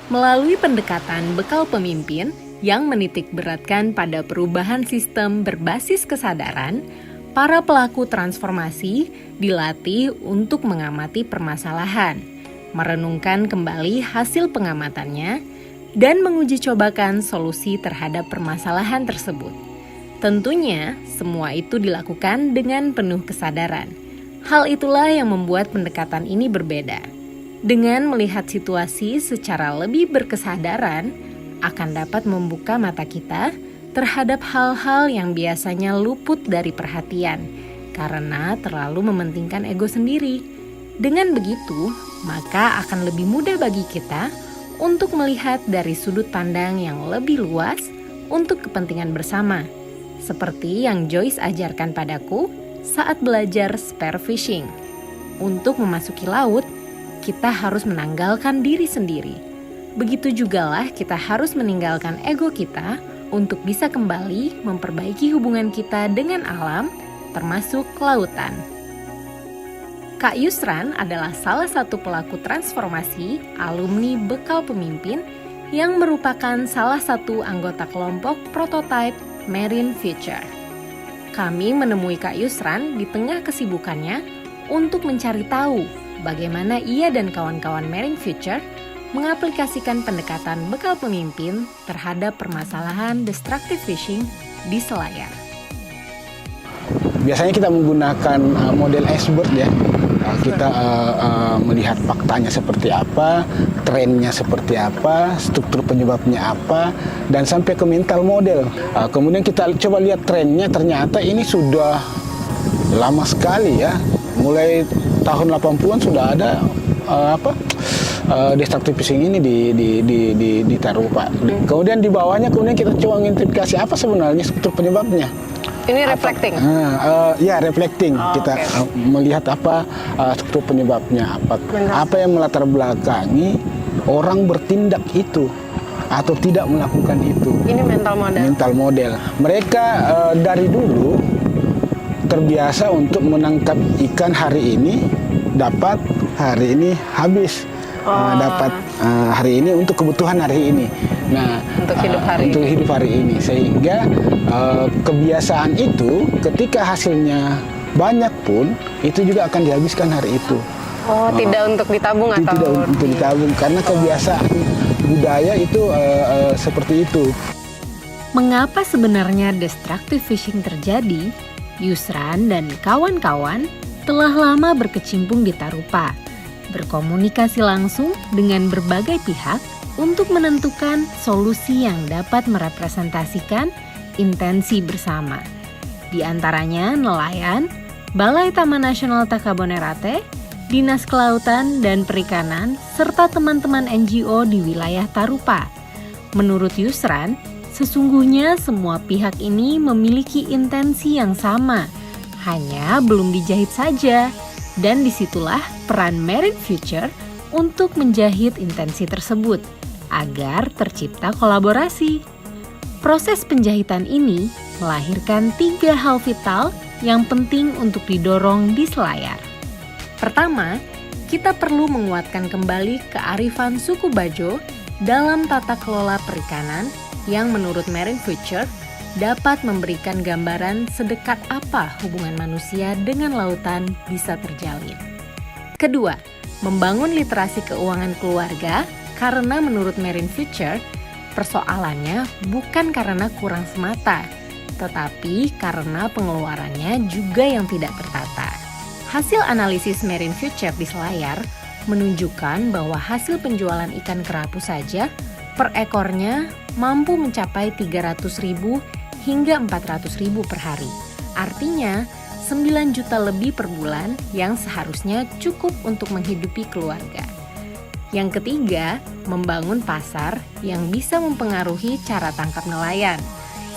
Melalui pendekatan bekal pemimpin yang menitik beratkan pada perubahan sistem berbasis kesadaran, para pelaku transformasi dilatih untuk mengamati permasalahan, merenungkan kembali hasil pengamatannya, dan menguji cobakan solusi terhadap permasalahan tersebut. Tentunya, semua itu dilakukan dengan penuh kesadaran. Hal itulah yang membuat pendekatan ini berbeda. Dengan melihat situasi secara lebih berkesadaran, akan dapat membuka mata kita terhadap hal-hal yang biasanya luput dari perhatian karena terlalu mementingkan ego sendiri. Dengan begitu, maka akan lebih mudah bagi kita untuk melihat dari sudut pandang yang lebih luas untuk kepentingan bersama, seperti yang Joyce ajarkan padaku saat belajar spearfishing. Untuk memasuki laut, kita harus menanggalkan diri sendiri. Begitu jugalah kita harus meninggalkan ego kita untuk bisa kembali memperbaiki hubungan kita dengan alam, termasuk lautan. Kak Yusran adalah salah satu pelaku transformasi alumni bekal pemimpin yang merupakan salah satu anggota kelompok prototype Marine Future. Kami menemui Kak Yusran di tengah kesibukannya untuk mencari tahu bagaimana ia dan kawan-kawan Marine Future mengaplikasikan pendekatan bekal pemimpin terhadap permasalahan destructive fishing di selayar. Biasanya kita menggunakan model iceberg ya. Kita melihat faktanya seperti apa, trennya seperti apa, struktur penyebabnya apa, dan sampai ke mental model. Kemudian kita coba lihat trennya, ternyata ini sudah lama sekali ya. Mulai tahun 80-an sudah ada destructive fishing ini di Tarupa. Kemudian di bawahnya kita coba mengidentifikasi apa sebenarnya struktur penyebabnya. Ini reflecting? Reflecting. Kita melihat apa struktur penyebabnya, apa yang melatar belakangi orang bertindak itu atau tidak melakukan itu. Ini mental model. Mental model. Mereka dari dulu terbiasa untuk menangkap ikan hari ini, dapat hari ini habis. Dapat hari ini untuk kebutuhan hari ini. Nah, untuk hidup hari ini, sehingga kebiasaan itu ketika hasilnya banyak pun itu juga akan dihabiskan hari itu. Tidak untuk ditabung atau tidak untuk ditabung karena kebiasaan budaya itu seperti itu. Mengapa sebenarnya destructive fishing terjadi? Yusran dan kawan-kawan telah lama berkecimpung di Tarupa, berkomunikasi langsung dengan berbagai pihak untuk menentukan solusi yang dapat merepresentasikan intensi bersama. Di antaranya nelayan, Balai Taman Nasional Takabonerate, Dinas Kelautan dan Perikanan, serta teman-teman NGO di wilayah Tarupa. Menurut Yusran, sesungguhnya semua pihak ini memiliki intensi yang sama, hanya belum dijahit saja. Dan disitulah peran Marine Future untuk menjahit intensi tersebut agar tercipta kolaborasi. Proses penjahitan ini melahirkan 3 hal vital yang penting untuk didorong di selayar. Pertama, kita perlu menguatkan kembali kearifan suku Bajo dalam tata kelola perikanan yang menurut Marine Future dapat memberikan gambaran sedekat apa hubungan manusia dengan lautan bisa terjalin. Kedua, membangun literasi keuangan keluarga karena menurut Marine Future, persoalannya bukan karena kurang semata, tetapi karena pengeluarannya juga yang tidak tertata. Hasil analisis Marine Future di selayar menunjukkan bahwa hasil penjualan ikan kerapu saja per ekornya mampu mencapai 300.000 hingga 400.000 per hari. Artinya, 9 juta lebih per bulan yang seharusnya cukup untuk menghidupi keluarga. Yang ketiga, membangun pasar yang bisa mempengaruhi cara tangkap nelayan.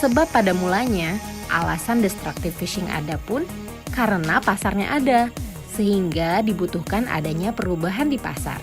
Sebab pada mulanya, alasan destructive fishing ada pun karena pasarnya ada, sehingga dibutuhkan adanya perubahan di pasar.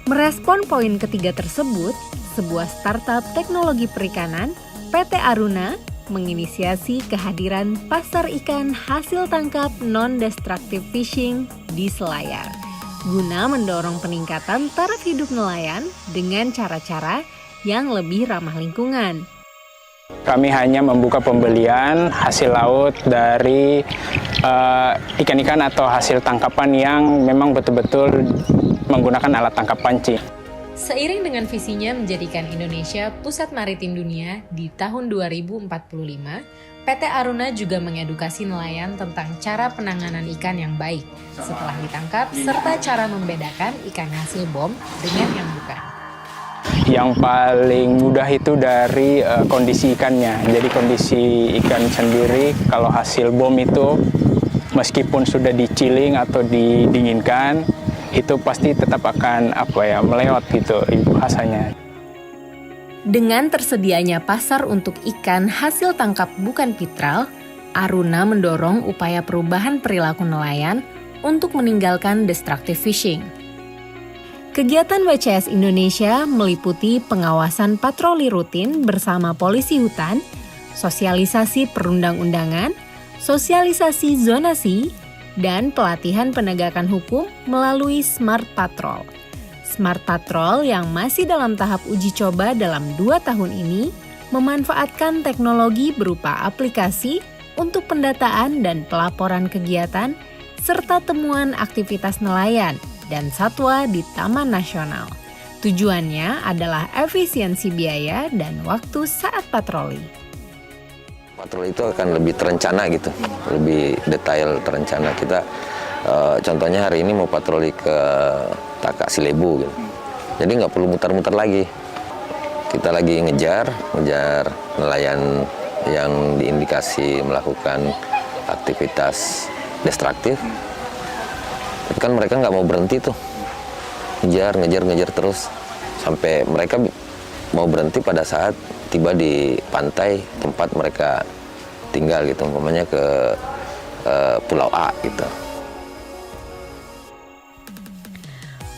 Merespon poin ketiga tersebut, sebuah startup teknologi perikanan, PT Aruna, menginisiasi kehadiran pasar ikan hasil tangkap non-destructive fishing di selayar. guna mendorong peningkatan taraf hidup nelayan dengan cara-cara yang lebih ramah lingkungan. Kami hanya membuka pembelian hasil laut dari ikan-ikan atau hasil tangkapan yang memang betul-betul menggunakan alat tangkap pancing. Seiring dengan visinya menjadikan Indonesia pusat maritim dunia di tahun 2045, PT Aruna juga mengedukasi nelayan tentang cara penanganan ikan yang baik setelah ditangkap serta cara membedakan ikan hasil bom dengan yang bukan. Yang paling mudah itu dari kondisi ikannya. Jadi kondisi ikan sendiri kalau hasil bom itu meskipun sudah diciling atau didinginkan itu pasti tetap akan melewat gitu bahasanya. Dengan tersedianya pasar untuk ikan hasil tangkap bukan pitral, Aruna mendorong upaya perubahan perilaku nelayan untuk meninggalkan destructive fishing. Kegiatan WCS Indonesia meliputi pengawasan patroli rutin bersama polisi hutan, sosialisasi perundang-undangan, sosialisasi zonasi, dan pelatihan penegakan hukum melalui Smart Patrol. Smart Patrol yang masih dalam tahap uji coba dalam 2 tahun ini memanfaatkan teknologi berupa aplikasi untuk pendataan dan pelaporan kegiatan serta temuan aktivitas nelayan dan satwa di Taman Nasional. Tujuannya adalah efisiensi biaya dan waktu saat patroli. Patroli itu akan lebih terencana gitu, lebih detail terencana. Kita contohnya hari ini mau patroli ke Taka Silebu gitu. Jadi nggak perlu muter-muter lagi. Kita lagi ngejar nelayan yang diindikasi melakukan aktivitas destruktif. Tapi kan mereka nggak mau berhenti tuh. Ngejar terus sampai mereka mau berhenti pada saat tiba di pantai tempat mereka tinggal gitu, umpamanya ke Pulau A gitu.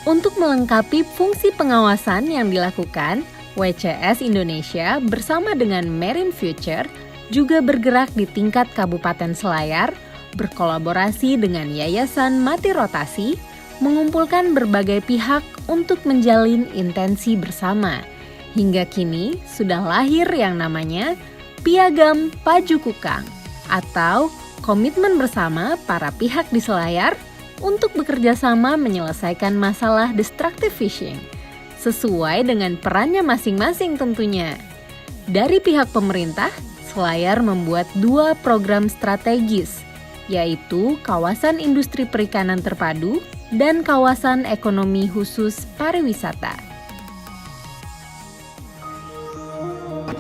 Untuk melengkapi fungsi pengawasan yang dilakukan, WCS Indonesia bersama dengan Marine Future juga bergerak di tingkat Kabupaten Selayar, berkolaborasi dengan Yayasan Mati Rotasi, mengumpulkan berbagai pihak untuk menjalin intensi bersama. Hingga kini sudah lahir yang namanya Piagam Pajukukang atau komitmen bersama para pihak di Selayar untuk bekerja sama menyelesaikan masalah destructive fishing, sesuai dengan perannya masing-masing tentunya. Dari pihak pemerintah, Selayar membuat 2 program strategis, yaitu Kawasan Industri Perikanan Terpadu dan Kawasan Ekonomi Khusus Pariwisata.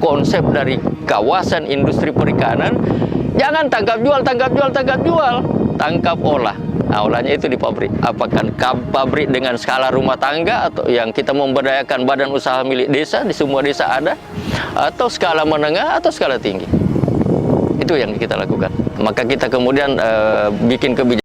Konsep dari kawasan industri perikanan, jangan tangkap jual, tangkap olah. Nah, olahnya itu di pabrik. Apakah pabrik dengan skala rumah tangga atau yang kita memberdayakan badan usaha milik desa, di semua desa ada, atau skala menengah atau skala tinggi. Itu yang kita lakukan. Maka kita kemudian bikin kebijakan